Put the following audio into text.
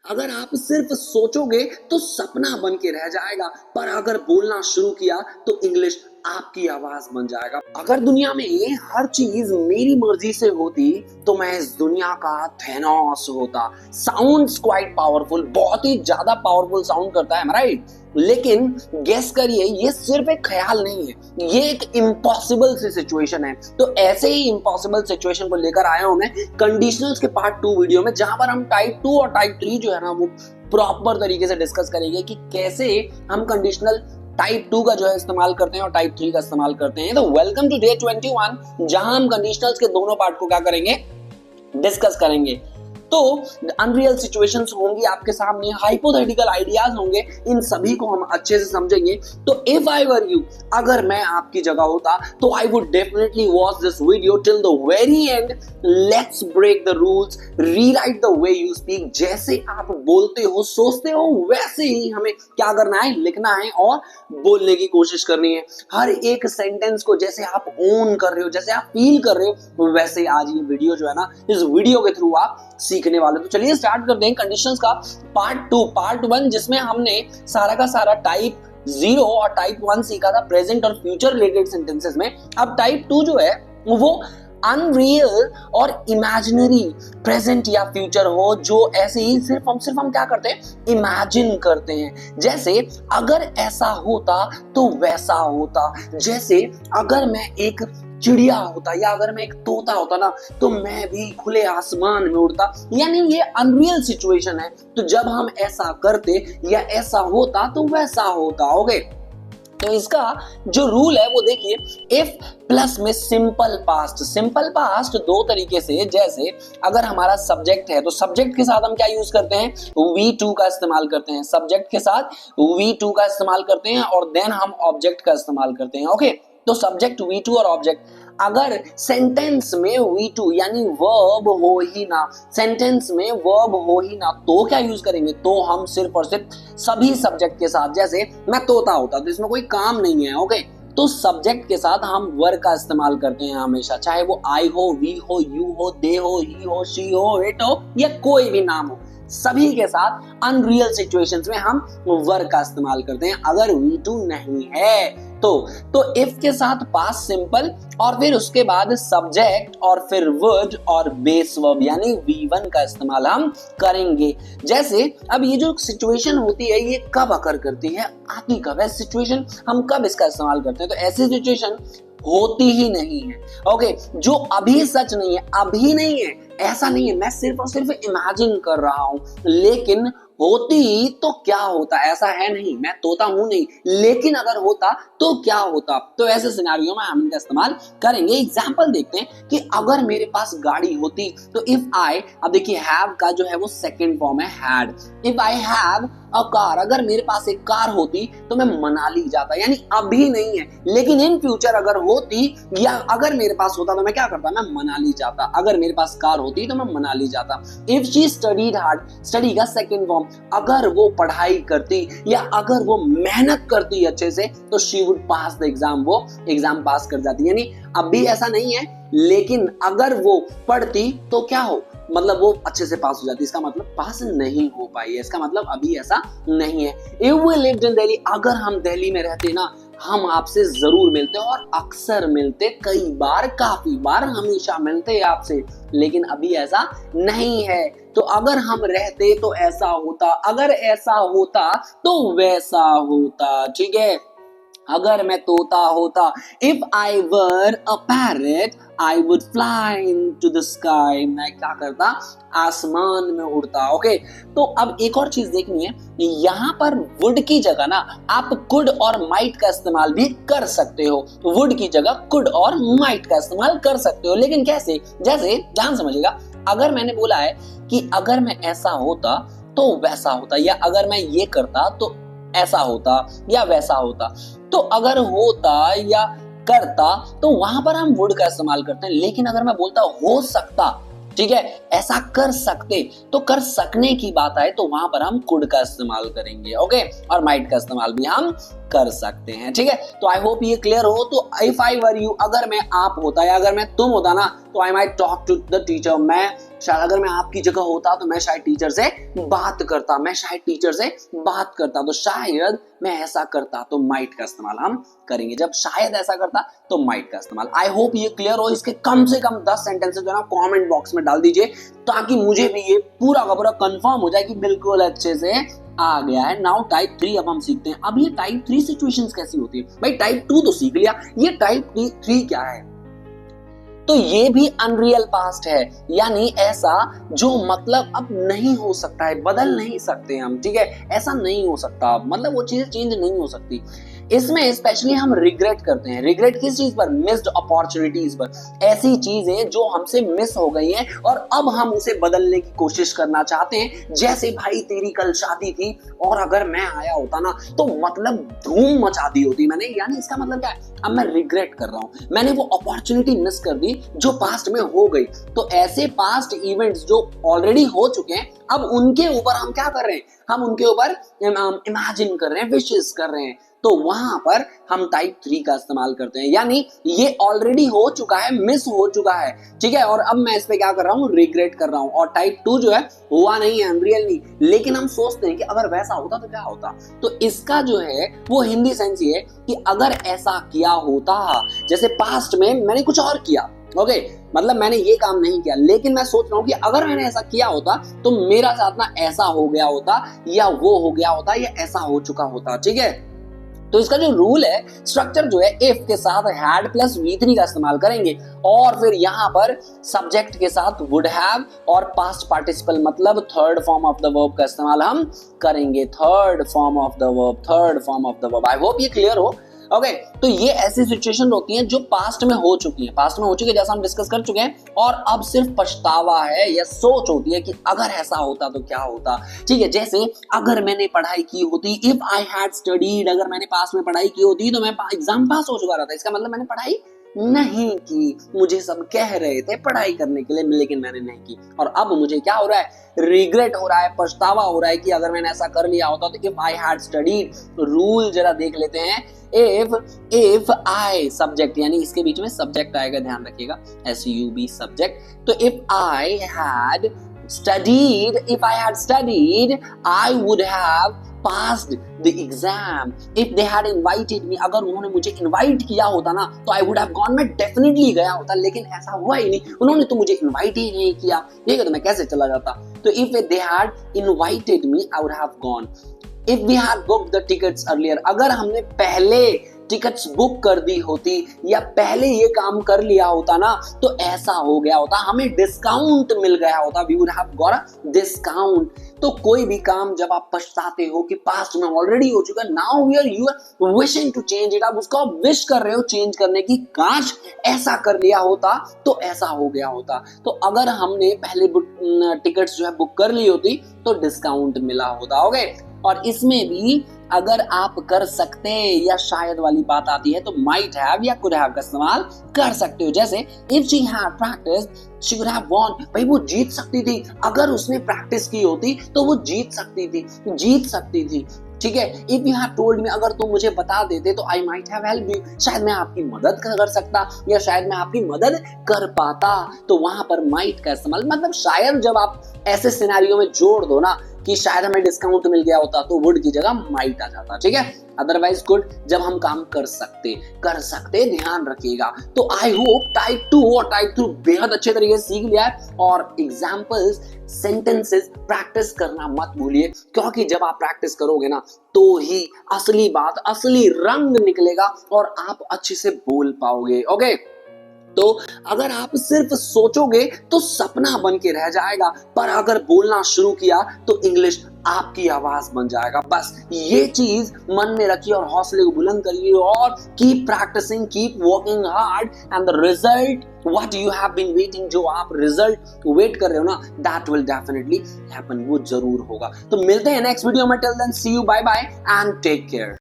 अगर आप सिर्फ सोचोगे तो सपना बन के रह जाएगा, पर अगर बोलना शुरू किया तो इंग्लिश आपकी आवाज बन जाएगा। अगर दुनिया में हर चीज मेरी मर्जी से होती तो मैं इस दुनिया का थेनोस होता। साउंड्स क्वाइट पावरफुल, बहुत ही ज्यादा पावरफुल साउंड करता है, राइट? लेकिन गेस करिए, ये सिर्फ एक ख्याल नहीं है, ये एक इम्पॉसिबल सी सिचुएशन है। तो ऐसे ही इम्पॉसिबल सिचुएशन को लेकर आया हूं मैं कंडीशनल्स के पार्ट 2 वीडियो में, जहां पर हम टाइप 2 और टाइप 3 जो है ना वो प्रॉपर तरीके से डिस्कस करेंगे कि कैसे हम कंडीशनल टाइप 2 का जो है इस्तेमाल करते हैं और टाइप 3 का इस्तेमाल करते हैं। तो वेलकम टू डे 21, जहां हम कंडीशनल्स के दोनों पार्ट को क्या करेंगे, डिस्कस करेंगे। तो अनरियल सिचुएशंस होंगी आपके सामने, हाइपोथेटिकल आइडियाज होंगे, इन सभी को हम अच्छे से समझेंगे। तो इफ आई वर यू, अगर मैं आपकी जगह होता तो I would definitely watch this video till the very end. Let's break the rules, rewrite the way you speak. जैसे आप बोलते हो, सोचते हो, वैसे ही हमें क्या करना है, लिखना है और बोलने की कोशिश करनी है। हर एक सेंटेंस को जैसे आप ओन कर रहे हो, जैसे आप फील कर रहे हो, वैसे आज ये वीडियो जो है ना, इस वीडियो के थ्रू आप सीखने वाले। तो चलिए स्टार्ट करते हैं कंडीशंस का पार्ट 1, जिसमें हमने सारा का सारा टाइप 0 और टाइप 1 सीखा था, प्रेजेंट और फ्यूचर रिलेटेड सेंटेंसेस में। अब टाइप 2 जो है वो अनरियल और इमेजिनरी प्रेजेंट या फ्यूचर हो, जो ऐसे ही सिर्फ हम क्या करते हैं, इमेजिन करते हैं। जैसे अगर ऐसा होता तो वैसा होता। जैसे अगर मैं एक चिड़िया होता या अगर मैं एक तोता होता ना तो मैं भी खुले आसमान में उड़ता। यानी ये अनरियल सिचुएशन है। तो जब हम ऐसा करते या ऐसा होता तो वैसा होता। ओके, तो इसका जो रूल है वो देखिए, इफ प्लस में सिंपल पास्ट दो तरीके से। जैसे अगर हमारा सब्जेक्ट है तो सब्जेक्ट के साथ हम क्या यूज करते हैं, V2 का इस्तेमाल करते हैं। सब्जेक्ट के साथ V2 का इस्तेमाल करते हैं और देन हम ऑब्जेक्ट का इस्तेमाल करते हैं। ओके, तो सब्जेक्ट V2 और ऑब्जेक्ट। अगर सेंटेंस में V2 यानी वर्ब हो ही ना, सेंटेंस में वर्ब हो ही ना, तो क्या यूज करेंगे, तो हम सिर्फ और सिर्फ सभी सब्जेक्ट के साथ। जैसे मैं तोता होता तो इसमें कोई काम नहीं है। ओके, तो सब्जेक्ट के साथ हम वर्ब का इस्तेमाल करते हैं हमेशा, चाहे वो आई हो, वी हो, यू हो, दे हो, ही हो, शी हो, इट हो या कोई भी नाम हो, सभी के साथ अनरियल सिचुएशंस में हम वर्ब का इस्तेमाल करते हैं। अगर V2 नहीं है तो इफ के साथ पास्ट सिंपल और फिर उसके बाद सब्जेक्ट और फिर वर्ड और बेस वर्ब यानी V1 का इस्तेमाल हम करेंगे। जैसे अब ये जो सिचुएशन होती है ये कब अकर करती है, आती कब है सिचुएशन, हम कब इसका इस्तेमाल करते हैं, तो ऐसी सिचुएशन होती ही नहीं है। ओके, जो अभी सच नहीं है, अभी नहीं है, ऐसा नहीं है, मैं सिर्फ और सिर्फ इमेजिन कर रहा हूं। लेकिन होती तो क्या होता, ऐसा है नहीं, मैं तोता हूं नहीं, लेकिन अगर होता तो क्या होता। तो ऐसे सिनेरियो में हम इनका इस्तेमाल करेंगे। एग्जांपल देखते हैं कि अगर मेरे पास गाड़ी होती तो इफ आई, अब देखिए हैव का जो है वो सेकंड फॉर्म है had. If I have a car, अगर मेरे पास एक कार होती तो मैं मनाली जाता। यानी अभी नहीं है, लेकिन इन फ्यूचर अगर होती या अगर मेरे पास होता तो मैं क्या करता, मैं मनाली जाता। अगर मेरे पास कार होती तो मैं मनाली जाता। If she studied hard, study का सेकंड फॉर्म, अगर वो पढ़ाई करती या अगर वो मेहनत करती अच्छे से तो she would pass the exam, वो एग्जाम पास कर जाती। यानी अभी ऐसा नहीं है, लेकिन अगर वो पढ़ती तो क्या हो, मतलब वो अच्छे से पास हो जाती। इसका मतलब पास नहीं हो पाई है, इसका मतलब अभी ऐसा नहीं है। If we lived in Delhi, अगर हम दिल्ली में रहते ना, हम आपसे जरूर मिलते और अक्सर मिलते, कई बार, काफी बार, हमेशा मिलते आपसे, लेकिन अभी ऐसा नहीं है। तो अगर हम रहते तो ऐसा होता, अगर ऐसा होता तो वैसा होता। ठीक है, अगर मैं तोता होता, if I were a parrot I would fly into the sky, मैं क्या करता, आसमान में उड़ता। ओके, तो अब एक और चीज देखनी है, यहाँ पर वुड की जगह ना आप कुड और माइट का इस्तेमाल भी कर सकते हो। वुड की जगह कुड और माइट का इस्तेमाल कर सकते हो, लेकिन कैसे, जैसे ध्यान समझिएगा, अगर मैंने बोला है कि अगर मैं ऐसा होता तो वैसा होता, या अगर मैं ये करता तो ऐसा होता या वैसा होता, तो अगर होता या करता तो वहां पर हम वुड का इस्तेमाल करते हैं। लेकिन अगर मैं बोलता हो सकता, ठीक है, ऐसा कर सकते, तो कर सकने की बात आए तो वहां पर हम कुड का इस्तेमाल करेंगे। ओके, और माइट का इस्तेमाल भी हम कर सकते हैं। ठीक है, तो आई होप ये क्लियर हो। तो इफ आई वर यू, अगर मैं आप होता या अगर मैं तुम होता ना, तो I might talk to the teacher, मैं शायद अगर मैं आपकी जगह होता तो मैं शायद टीचर से बात करता, तो शायद मैं ऐसा करता, तो माइट का इस्तेमाल हम करेंगे। जब शायद ऐसा करता तो माइट का इस्तेमाल। आई होप ये क्लियर हो। इसके कम से कम 10 सेंटेंसेस जो है ना कमेंट बॉक्स में डाल दीजिए, ताकि मुझे भी ये पूरा का पूरा कंफर्म हो जाए कि बिल्कुल अच्छे से आ गया है। नाउ टाइप 3 अब हम सीखते हैं। अब ये टाइप 3 सिचुएशंस कैसी होती है? भाई टाइप 2 तो सीख लिया, ये टाइप 3 क्या है? तो ये भी अनरियल पास्ट है, यानी ऐसा जो मतलब अब नहीं हो सकता है, बदल नहीं सकते हम, ठीक है? ऐसा नहीं हो सकता, मतलब वो चीज चेंज नहीं हो सकती। इसमें स्पेशली हम रिग्रेट करते हैं। रिग्रेट किस चीज पर? मिस्ड अपॉर्चुनिटीज पर। ऐसी चीजें जो हमसे मिस हो गई हैं और अब हम उसे बदलने की कोशिश करना चाहते हैं। जैसे भाई तेरी कल शादी थी और अगर मैं आया होता ना तो मतलब धूम मचा दी होती मैंने। यानी इसका मतलब क्या है? अब मैं रिग्रेट कर रहा हूं, मैंने वो अपॉर्चुनिटी मिस कर दी जो पास्ट में हो गई। तो ऐसे पास्ट इवेंट्स जो ऑलरेडी हो चुके हैं, अब उनके ऊपर हम क्या कर रहे हैं? हम उनके ऊपर इमेजिन कर रहे हैं, विशेस कर रहे हैं। तो वहां पर हम टाइप 3 का इस्तेमाल करते हैं, यानी ये ऑलरेडी हो चुका है, मिस हो चुका है, ठीक है? और अब मैं इस पे क्या कर रहा हूँ? रिग्रेट कर रहा हूँ। और टाइप 2 जो है हुआ नहीं है, अनरियल नहीं, लेकिन हम सोचते हैं कि अगर वैसा होता तो क्या होता। तो इसका जो है वो हिंदी सेंस ये है कि अगर ऐसा किया होता, जैसे पास्ट में मैंने कुछ और किया, ओके, मतलब मैंने ये काम नहीं किया, लेकिन मैं सोच रहा हूँ कि अगर मैंने ऐसा किया होता तो मेरा साथ ना ऐसा हो गया होता, या वो हो गया होता, या ऐसा हो चुका होता, ठीक है? तो इसका जो रूल है, स्ट्रक्चर जो है, इफ के साथ हैड प्लस V3 का इस्तेमाल करेंगे और फिर यहां पर सब्जेक्ट के साथ वुड हैव और पास्ट पार्टिसिपल मतलब third form of the verb का इस्तेमाल हम करेंगे। Third form of the verb. I hope ये क्लियर हो। ओके, तो ये ऐसी सिचुएशन होती हैं जो पास्ट में हो चुकी है, जैसा हम डिस्कस कर चुके हैं, और अब सिर्फ पछतावा है या सोच होती है कि अगर ऐसा होता तो क्या होता, ठीक है? जैसे अगर मैंने पढ़ाई की होती, इफ आई हैड स्टडीड, अगर मैंने पास्ट में पढ़ाई की होती तो मैं एग्जाम पास हो चुका रहता। इसका मतलब मैंने पढ़ाई नहीं की, मुझे सब कह रहे थे पढ़ाई करने के लिए, लेकिन मैंने नहीं की, और अब मुझे क्या हो रहा है? रिग्रेट हो रहा है, पछतावा हो रहा है कि अगर मैंने ऐसा कर लिया होता तो। If I had studied, rule जरा देख लेते हैं। इफ आई सब्जेक्ट, यानी इसके बीच में सब्जेक्ट आएगा, ध्यान रखिएगा, SUB सब्जेक्ट। तो if I had studied, I would have passed the exam. If they had invited me, अगर उन्होंने मुझे इनवाइट किया होता ना तो I would have gone, मैं डेफिनेटली गया होता, लेकिन ऐसा हुआ ही नहीं, उन्होंने तो मुझे इनवाइट ही नहीं किया, ठीक है? तो मैं कैसे चला जाता? तो if they had invited me, I would have gone. If we had booked the tickets earlier, अगर हमने पहले टिकट्स बुक कर दी होती या पहले ये काम कर लिया होता ना तो ऐसा हो गया होता, हमें डिस्काउंट मिल गया होता, we would have got a discount। तो कोई भी काम जब आप पछताते हो कि पास्ट में ऑलरेडी हो चुका, now you are wishing to change it, आप उसको विश कर रहे हो चेंज करने की, काश ऐसा कर लिया होता तो ऐसा हो गया होता। तो अगर हमने पहले टिकट्स जो है बुक कर ली होती तो डिस्काउंट मिला होता, ओके? और इसमें भी अगर आप कर सकते या शायद वाली बात आती है तो माइट हैव या कुड हैव का इस्तेमाल कर सकते हो। जैसे if she had practised she could have von, भाई वो जीत सकती थी, अगर उसने प्रैक्टिस की होती तो वो जीत सकती थी, ठीक है? If you have told me, अगर तुम मुझे बता देते तो I might have help you, शायद मैं आपकी मदद कर सकता या शायद मैं आपकी मदद कर पाता। तो वहां पर माइट का इस्तेमाल, मतलब शायद जब आप ऐसे सिनेरियो में जोड़ दो ना कि शायद हमें डिस्काउंट मिल गया होता तो वुड की जगह माइट आ जाता, ठीक है? अदरवाइज कुड जब हम काम कर सकते, ध्यान रखिएगा। तो आई होप टाइप 2 और टाइप 3 बेहद अच्छे तरीके से सीख लिया है। और एग्जाम्पल्स, सेंटेंसेस प्रैक्टिस करना मत भूलिए, क्योंकि जब आप प्रैक्टिस करोगे ना तो ही असली बात, असली रंग निकलेगा और आप अच्छे से बोल पाओगे, ओके? तो अगर आप सिर्फ सोचोगे तो सपना बन के रह जाएगा, पर अगर बोलना शुरू किया तो इंग्लिश आपकी आवाज बन जाएगा। बस ये चीज मन में रखिए और हौसले को बुलंद करिए और keep practising, keep working hard, and the result what you have been waiting, जो आप रिजल्ट वेट कर रहे हो ना, दैट विल डेफिनेटली हैपन, वो जरूर होगा। तो मिलते हैं नेक्स्ट वीडियो में, till then see you, bye bye and take care.